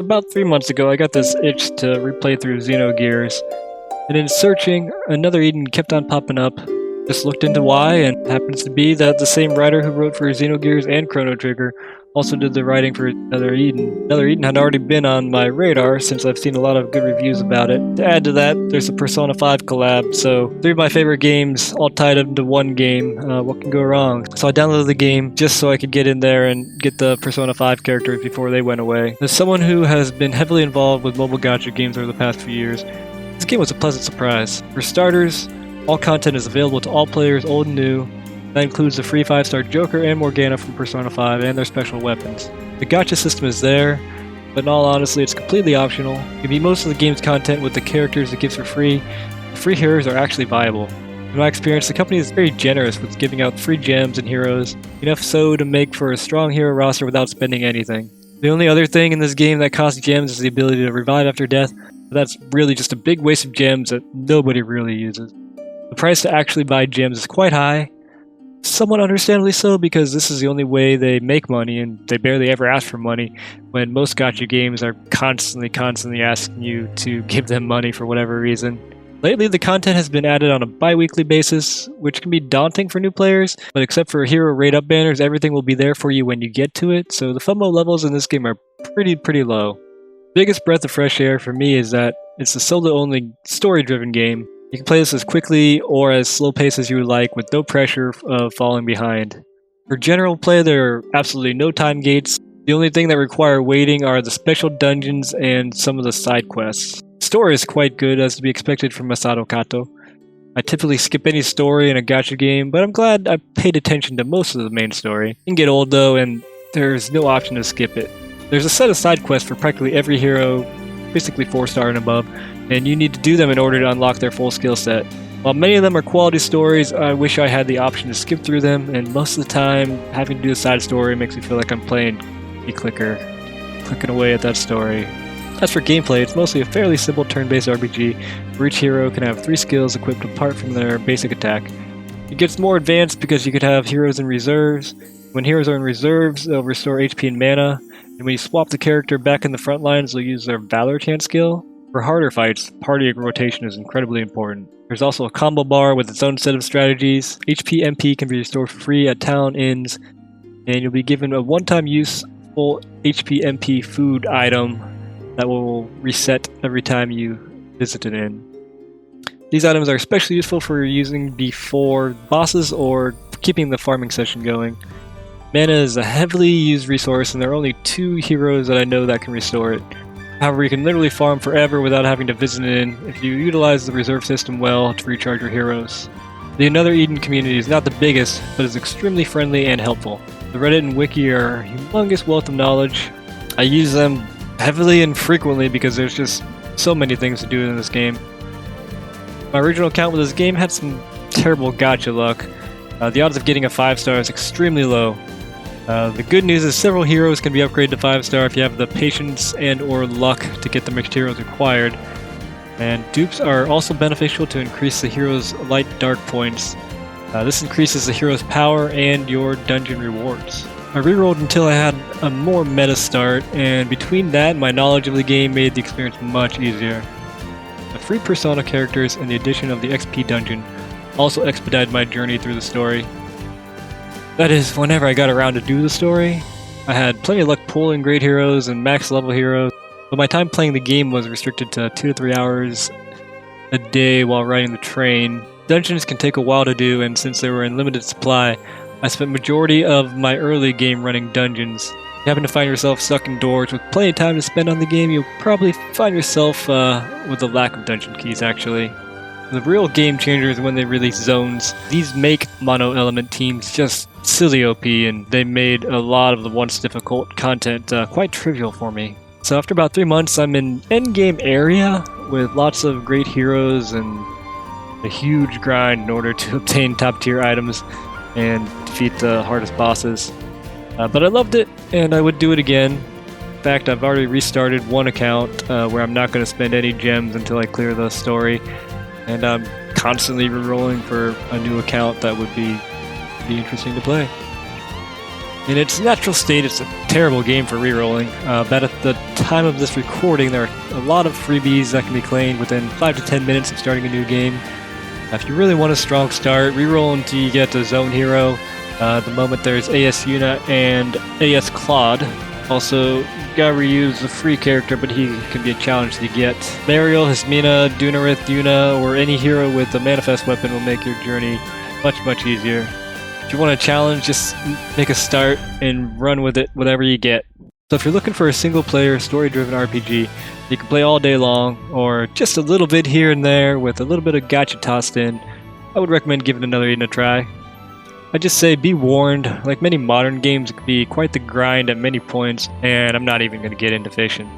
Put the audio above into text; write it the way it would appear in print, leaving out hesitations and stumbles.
About 3 months ago, I got this itch to replay through Xenogears, and in searching, another Eden kept on popping up. Just looked into why, and happens to be that the same writer who wrote for Xenogears and Chrono Trigger also did the writing for Another Eden. Another Eden had already been on my radar since I've seen a lot of good reviews about it. To add to that, there's a Persona 5 collab, so 3 of my favorite games all tied up into one game. What can go wrong? So I downloaded the game just so I could get in there and get the Persona 5 characters before they went away. As someone who has been heavily involved with mobile gacha games over the past few years, this game was a pleasant surprise. For starters, all content is available to all players, old and new. That includes the free 5-star Joker and Morgana from Persona 5 and their special weapons. The gacha system is there, but in all honesty, it's completely optional. You can beat most of the game's content with the characters it gives for free. The free heroes are actually viable. In my experience, the company is very generous with giving out free gems and heroes, enough so to make for a strong hero roster without spending anything. The only other thing in this game that costs gems is the ability to revive after death, but that's really just a big waste of gems that nobody really uses. The price to actually buy gems is quite high, somewhat understandably so, because this is the only way they make money, and they barely ever ask for money, when most gacha games are constantly asking you to give them money for whatever reason. Lately, the content has been added on a bi-weekly basis, which can be daunting for new players, but except for hero rate-up banners, everything will be there for you when you get to it, so the FOMO levels in this game are pretty low. Biggest breath of fresh air for me is that it's a solo-only, story-driven game. You can play this as quickly or as slow-paced as you would like, with no pressure of falling behind. For general play, there are absolutely no time gates. The only thing that require waiting are the special dungeons and some of the side quests. The story is quite good, as to be expected from Masato Kato. I typically skip any story in a gacha game, but I'm glad I paid attention to most of the main story. It can get old though, and there's no option to skip it. There's a set of side quests for practically every hero, basically 4-star and above, and you need to do them in order to unlock their full skill set. While many of them are quality stories, I wish I had the option to skip through them, and most of the time, having to do a side story makes me feel like I'm playing clicking away at that story. As for gameplay, it's mostly a fairly simple turn-based RPG, where each hero can have 3 skills equipped apart from their basic attack. It gets more advanced because you could have heroes in reserves. When heroes are in reserves, they'll restore HP and mana, and when you swap the character back in the front lines, they'll use their Valor Chant skill. For harder fights, party rotation is incredibly important. There's also a combo bar with its own set of strategies. HP MP can be restored for free at town inns, and you'll be given a one-time use full HP MP food item that will reset every time you visit an inn. These items are especially useful for using before bosses or keeping the farming session going. Mana is a heavily used resource, and there are only 2 heroes that I know that can restore it. However, you can literally farm forever without having to visit an inn if you utilize the reserve system well to recharge your heroes. The Another Eden community is not the biggest, but is extremely friendly and helpful. The Reddit and Wiki are a humongous wealth of knowledge. I use them heavily and frequently because there's just so many things to do in this game. My original account with this game had some terrible gacha luck. The odds of getting a 5-star is extremely low. The good news is several heroes can be upgraded to 5-star if you have the patience and or luck to get the materials required. And dupes are also beneficial to increase the hero's light dark points. This increases the hero's power and your dungeon rewards. I rerolled until I had a more meta start, and between that and my knowledge of the game made the experience much easier. The free Persona characters and the addition of the XP dungeon also expedited my journey through the story. That is, whenever I got around to do the story. I had plenty of luck pulling great heroes and max level heroes, but my time playing the game was restricted to 2 to 3 hours a day while riding the train. Dungeons can take a while to do, and since they were in limited supply, I spent majority of my early game running dungeons. If you happen to find yourself stuck indoors with plenty of time to spend on the game, you'll probably find yourself with a lack of dungeon keys, actually. The real game changer is when they release zones. These make mono-element teams just silly OP, and they made a lot of the once difficult content quite trivial for me. So after about 3 months, I'm in endgame area with lots of great heroes and a huge grind in order to obtain top tier items and defeat the hardest bosses. But I loved it, and I would do it again. In fact, I've already restarted one account where I'm not going to spend any gems until I clear the story. And I'm constantly rerolling for a new account that would be interesting to play. In its natural state, it's a terrible game for rerolling, but at the time of this recording, there are a lot of freebies that can be claimed within 5 to 10 minutes of starting a new game. If you really want a strong start, reroll until you get a Zone Hero. The moment there's AS Yuna and AS Claude. Also, you gotta reuse the free character, but he can be a challenge to get. Mariel, Hismina, Dunarith, Yuna, or any hero with a manifest weapon will make your journey much easier. If you want a challenge, just make a start and run with it, whatever you get. So if you're looking for a single-player, story-driven RPG, you can play all day long, or just a little bit here and there with a little bit of gacha tossed in, I would recommend giving another Eden a try. I just say be warned, like many modern games, it can be quite the grind at many points, and I'm not even going to get into fiction.